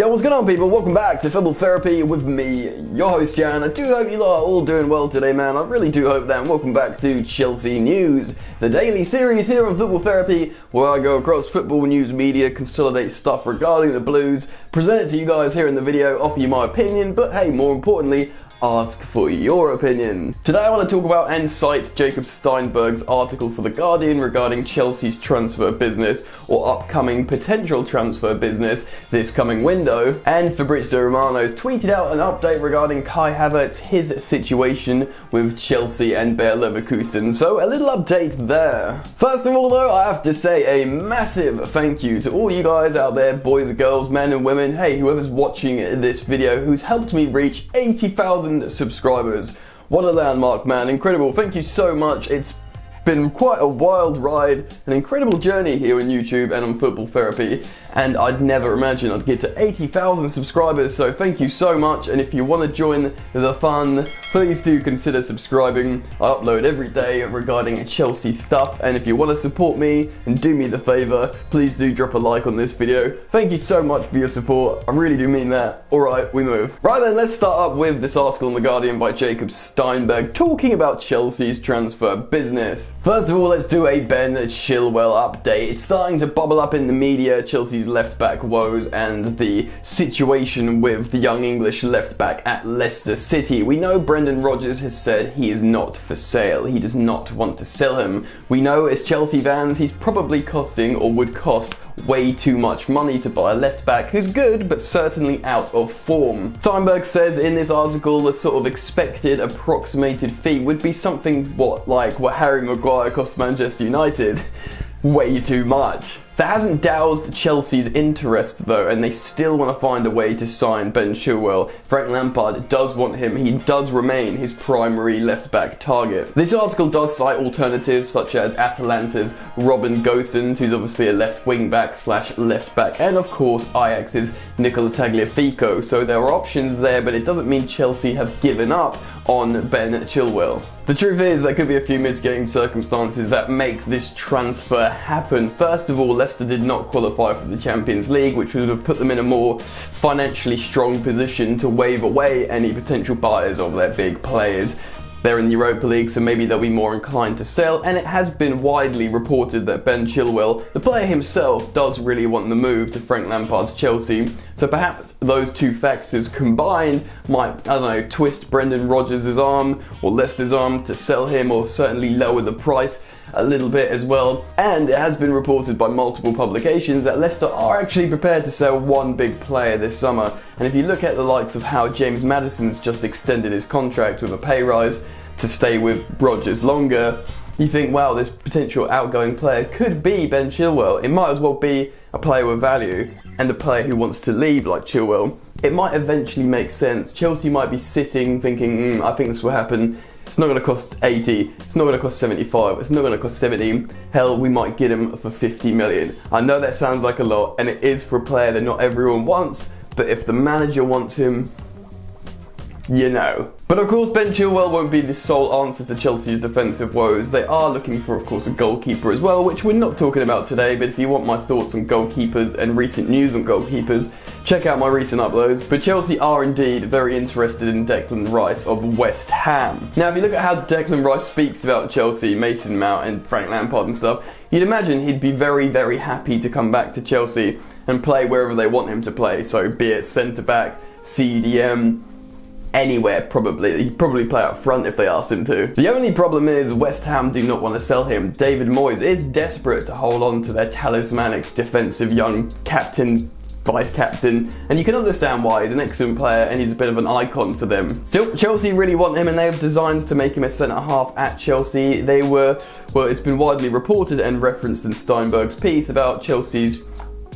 Yo, what's going on, people? Welcome back to Football Therapy with me, your host Jan. I do hope you lot are all doing well today, man. I really do hope that. And welcome back to Chelsea News, the daily series here on Football Therapy, where I go across football news media, consolidate stuff regarding the Blues, present it to you guys here in the video, offer you my opinion, but hey, more importantly, ask for your opinion. Today I want to talk about and cite Jacob Steinberg's article for The Guardian regarding Chelsea's transfer business, or upcoming potential transfer business this coming window, and Fabrizio Romano's tweeted out an update regarding Kai Havertz, his situation with Chelsea and Bayer Leverkusen, so a little update there. First of all though, I have to say a massive thank you to all you guys out there, boys and girls, men and women, hey, whoever's watching this video, who's helped me reach 80,000 subscribers. What a landmark, man. Incredible. Thank you so much. It's been quite a wild ride, an incredible journey here on YouTube and on Football Therapy, and I'd never imagined I'd get to 80,000 subscribers, so thank you so much. And if you want to join the fun, please do consider subscribing. I upload every day regarding Chelsea stuff, and if you want to support me and do me the favour, please do drop a like on this video. Thank you so much for your support, I really do mean that. Alright, we move. Right then, let's start up with this article in The Guardian by Jacob Steinberg talking about Chelsea's transfer business. First of all, let's do a Ben Chilwell update. It's starting to bubble up in the media, Chelsea's left-back woes and the situation with the young English left-back at Leicester City. We know Brendan Rodgers has said he is not for sale. He does not want to sell him. We know as Chelsea fans he's probably costing, or would cost, way too much money to buy a left-back who's good but certainly out of form. Steinberg says in this article the sort of expected approximated fee would be something like what Harry Maguire cost Manchester United. Way too much. That hasn't doused Chelsea's interest though, and they still want to find a way to sign Ben Chilwell. Frank Lampard does want him. He does remain his primary left-back target. This article does cite alternatives such as Atalanta's Robin Gosens, who's obviously a left wing-back / left-back, and of course Ajax's Nicola Tagliafico. So there are options there, but it doesn't mean Chelsea have given up on Ben Chilwell. The truth is, there could be a few mitigating circumstances that make this transfer happen. First of all, Leicester did not qualify for the Champions League, which would have put them in a more financially strong position to wave away any potential buyers of their big players. They're in the Europa League, so maybe they'll be more inclined to sell, and it has been widely reported that Ben Chilwell, the player himself, does really want the move to Frank Lampard's Chelsea, so perhaps those two factors combined might, I don't know, twist Brendan Rodgers' arm, or Leicester's arm, to sell him, or certainly lower the price a little bit as well. And it has been reported by multiple publications that Leicester are actually prepared to sell one big player this summer, and if you look at the likes of how James Maddison's just extended his contract with a pay rise to stay with Rodgers longer, you think, wow, this potential outgoing player could be Ben Chilwell. It might as well be a player with value, and a player who wants to leave like Chilwell. It might eventually make sense. Chelsea might be sitting thinking, I think this will happen. It's not going to cost 80, it's not going to cost 75, it's not going to cost 70, hell, we might get him for 50 million. I know that sounds like a lot, and it is for a player that not everyone wants, but if the manager wants him, you know. But of course, Ben Chilwell won't be the sole answer to Chelsea's defensive woes. They are looking for, of course, a goalkeeper as well, which we're not talking about today, but if you want my thoughts on goalkeepers and recent news on goalkeepers, check out my recent uploads. But Chelsea are indeed very interested in Declan Rice of West Ham. Now, if you look at how Declan Rice speaks about Chelsea, Mason Mount and Frank Lampard and stuff, you'd imagine he'd be very, very happy to come back to Chelsea and play wherever they want him to play. So be it centre-back, CDM, anywhere probably. He'd probably play up front if they asked him to. The only problem is West Ham do not want to sell him. David Moyes is desperate to hold on to their talismanic defensive young captain, vice captain, and you can understand why. He's an excellent player and he's a bit of an icon for them. Still, Chelsea really want him, and they have designs to make him a centre half at Chelsea. They were, well, it's been widely reported and referenced in Steinberg's piece about Chelsea's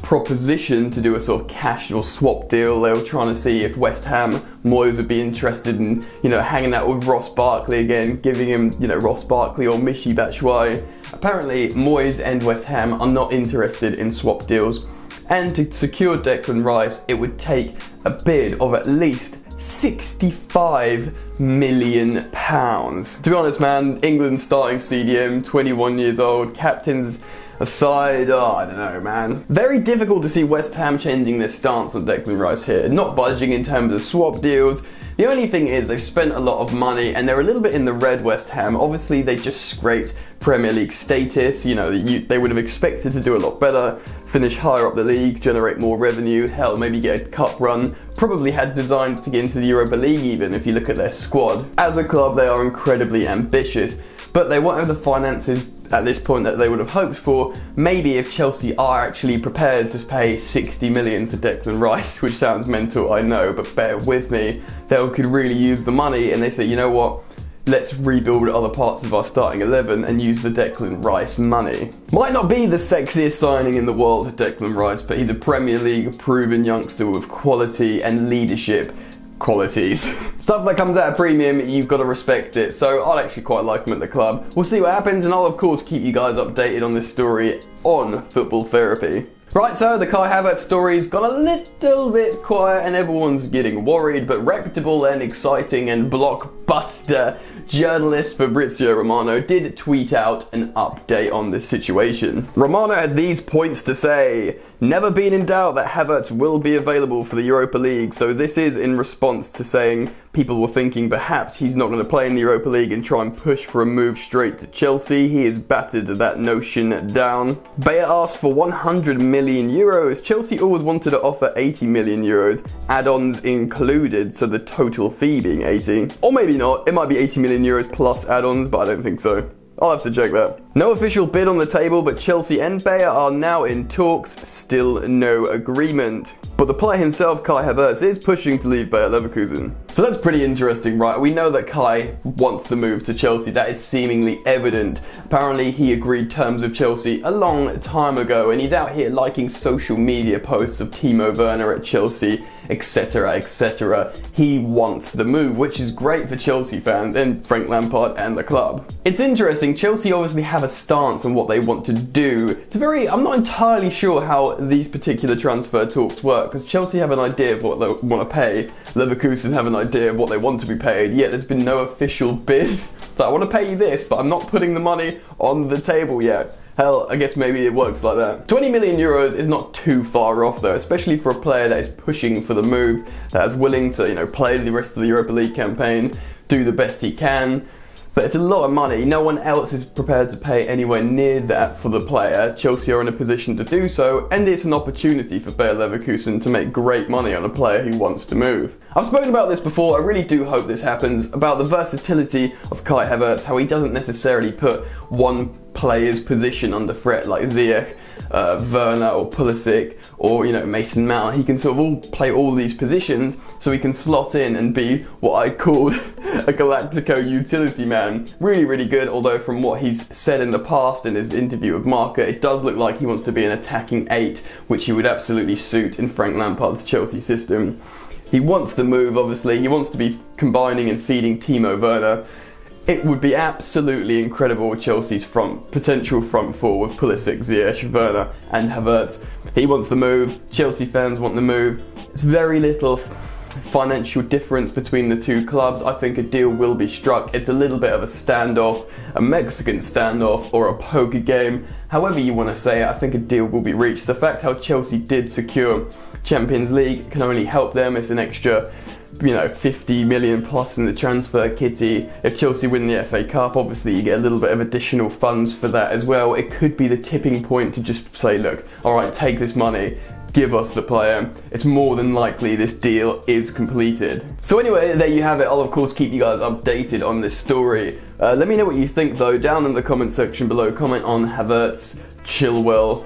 proposition to do a sort of cash or swap deal. They were trying to see if West Ham, Moyes would be interested in, hanging out with Ross Barkley again, giving him, Ross Barkley or Michy Batshuayi. Apparently, Moyes and West Ham are not interested in swap deals, and to secure Declan Rice, it would take a bid of at least £65 million. To be honest, man, England's starting CDM, 21 years old, captains aside, I don't know, man. Very difficult to see West Ham changing their stance on Declan Rice here, not budging in terms of swap deals. The only thing is they've spent a lot of money and they're a little bit in the red, West Ham. Obviously they just scraped Premier League status, you know, they would have expected to do a lot better, finish higher up the league, generate more revenue, hell, maybe get a cup run. Probably had designs to get into the Europa League even if you look at their squad. As a club they are incredibly ambitious, but they won't have the finances at this point that they would have hoped for. Maybe if Chelsea are actually prepared to pay 60 million for Declan Rice, which sounds mental, I know, but bear with me, they could really use the money and they say, you know what, let's rebuild other parts of our starting 11 and use the Declan Rice money. Might not be the sexiest signing in the world, Declan Rice, but he's a Premier League proven youngster with quality and leadership qualities. Stuff that comes out of premium, you've got to respect it, so I'd actually quite like him at the club. We'll see what happens and I'll of course keep you guys updated on this story on Football Therapy. Right, so the Kai Havertz story's got a little bit quiet and everyone's getting worried, but reputable and exciting and blockbuster journalist Fabrizio Romano did tweet out an update on this situation. Romano had these points to say: never been in doubt that Havertz will be available for the Europa League. So this is in response to saying people were thinking perhaps he's not going to play in the Europa League and try and push for a move straight to Chelsea. He has battered that notion down. Bayern asked for 100 million euros. Chelsea always wanted to offer 80 million euros, add-ons included, so the total fee being 80. Or maybe not, it might be 80 million euros plus add-ons, but I don't think so. I'll have to check that. No official bid on the table, but Chelsea and Bayern are now in talks, still no agreement. But the player himself, Kai Havertz, is pushing to leave Bayer Leverkusen. So that's pretty interesting, right? We know that Kai wants the move to Chelsea. That is seemingly evident. Apparently he agreed terms with Chelsea a long time ago, and he's out here liking social media posts of Timo Werner at Chelsea, etc, etc. He wants the move, which is great for Chelsea fans and Frank Lampard and the club. It's interesting, Chelsea obviously have a stance on what they want to do. I'm not entirely sure how these particular transfer talks work, because Chelsea have an idea of what they want to pay, Leverkusen have an idea of what they want to be paid, yet there's been no official bid. So I want to pay you this, but I'm not putting the money on the table yet. Hell, I guess maybe it works like that. 20 million euros is not too far off though, especially for a player that is pushing for the move, that is willing to, you know, play the rest of the Europa League campaign, do the best he can. But it's a lot of money. No one else is prepared to pay anywhere near that for the player. Chelsea are in a position to do so, and it's an opportunity for Bayer Leverkusen to make great money on a player who wants to move. I've spoken about this before, I really do hope this happens, about the versatility of Kai Havertz, how he doesn't necessarily put one player's position under threat like Ziyech, Werner or Pulisic or, you know, Mason Mount. He can sort of all play all these positions, so he can slot in and be what I called a Galactico utility man. Really, really good, although from what he's said in the past in his interview with Marca, it does look like he wants to be an attacking 8, which he would absolutely suit in Frank Lampard's Chelsea system. He wants the move, obviously. He wants to be combining and feeding Timo Werner. It would be absolutely incredible with Chelsea's potential front four with Pulisic, Ziyech, Werner and Havertz. He wants the move, Chelsea fans want the move. It's very little financial difference between the two clubs. I think a deal will be struck. It's a little bit of a standoff, a Mexican standoff or a poker game. However you want to say it, I think a deal will be reached. The fact how Chelsea did secure Champions League can only help them. It's an extra, you know, 50 million plus in the transfer kitty. If Chelsea win the FA Cup, obviously you get a little bit of additional funds for that as well. It could be the tipping point to just say, look, alright, take this money, give us the player. It's more than likely this deal is completed. So anyway, there you have it. I'll of course keep you guys updated on this story. Let me know what you think though, down in the comment section below. Comment on Havertz, Chilwell,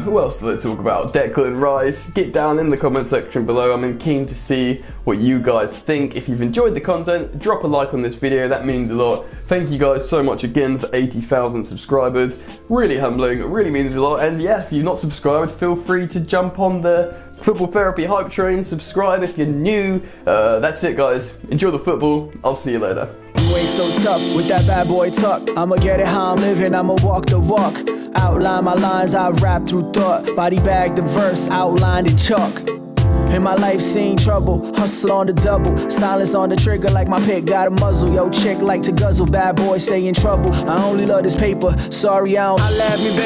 who else did I talk about? Declan Rice. Get down in the comment section below. I'm keen to see what you guys think. If you've enjoyed the content, drop a like on this video, that means a lot. Thank you guys so much again for 80,000 subscribers. Really humbling, it really means a lot. And yeah, if you've not subscribed, feel free to jump on the Football Therapy hype train, subscribe if you're new. That's it guys, enjoy the football, I'll see you later. You ain't so tough with that bad boy tuck. I'ma get it how I'm living, I'ma walk the walk. Outline my lines, I rap through thought. Body bag the verse, outlined in chalk. In my life seen trouble, hustle on the double, silence on the trigger like my pick got a muzzle. Yo, chick like to guzzle, bad boy stay in trouble. I only love this paper, sorry I don't. I laugh me, baby.